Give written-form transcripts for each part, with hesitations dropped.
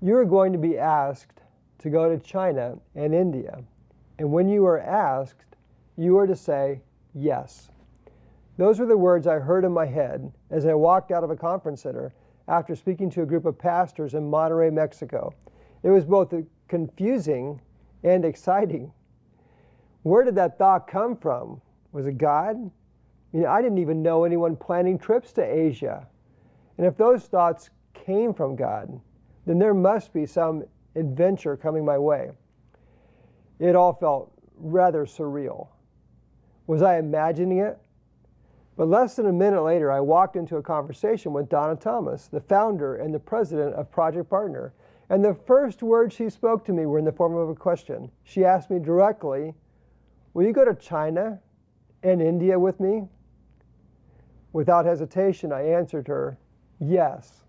You are going to be asked to go to China and India. And when you are asked, you are to say yes. Those were the words I heard in my head as I walked out of a conference center after speaking to a group of pastors in Monterrey, Mexico. It was both confusing and exciting. Where did that thought come from? Was it God? I didn't even know anyone planning trips to Asia. And if those thoughts came from God, then there must be some adventure coming my way. It all felt rather surreal. Was I imagining it? But less than a minute later, I walked into a conversation with Donna Thomas, the founder and the president of Project Partner. And the first words she spoke to me were in the form of a question. She asked me directly, "Will you go to China and India with me?" Without hesitation, I answered her, "Yes."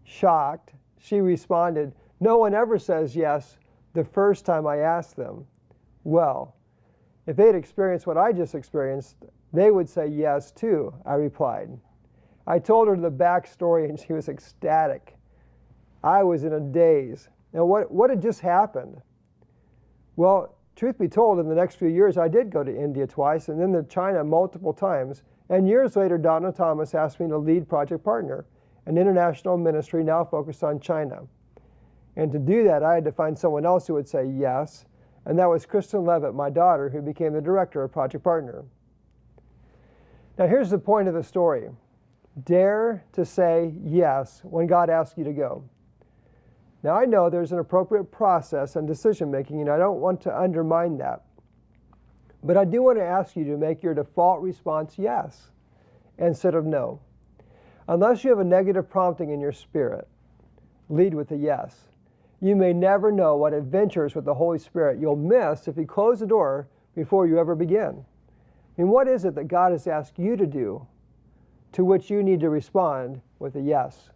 Shocked, she responded, "No one ever says yes the first time I ask them." Well, if they'd experienced what I just experienced, they would say yes too, I replied. I told her the backstory and she was ecstatic. I was in a daze. Now what had just happened? Well, truth be told, in the next few years, I did go to India twice and then to China multiple times. And years later, Donna Thomas asked me to lead Project Partner, an international ministry now focused on China. And to do that, I had to find someone else who would say yes, and that was Kristen Levitt, my daughter, who became the director of Project Partner. Now here's the point of the story. Dare to say yes when God asks you to go. Now I know there's an appropriate process and decision making, and I don't want to undermine that. But I do want to ask you to make your default response yes instead of no. Unless you have a negative prompting in your spirit, lead with a yes. You may never know what adventures with the Holy Spirit you'll miss if you close the door before you ever begin. What is it that God has asked you to do to which you need to respond with a yes?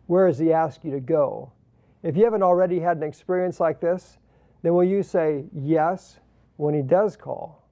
Where has He asked you to go? If you haven't already had an experience like this, then will you say yes when He does call?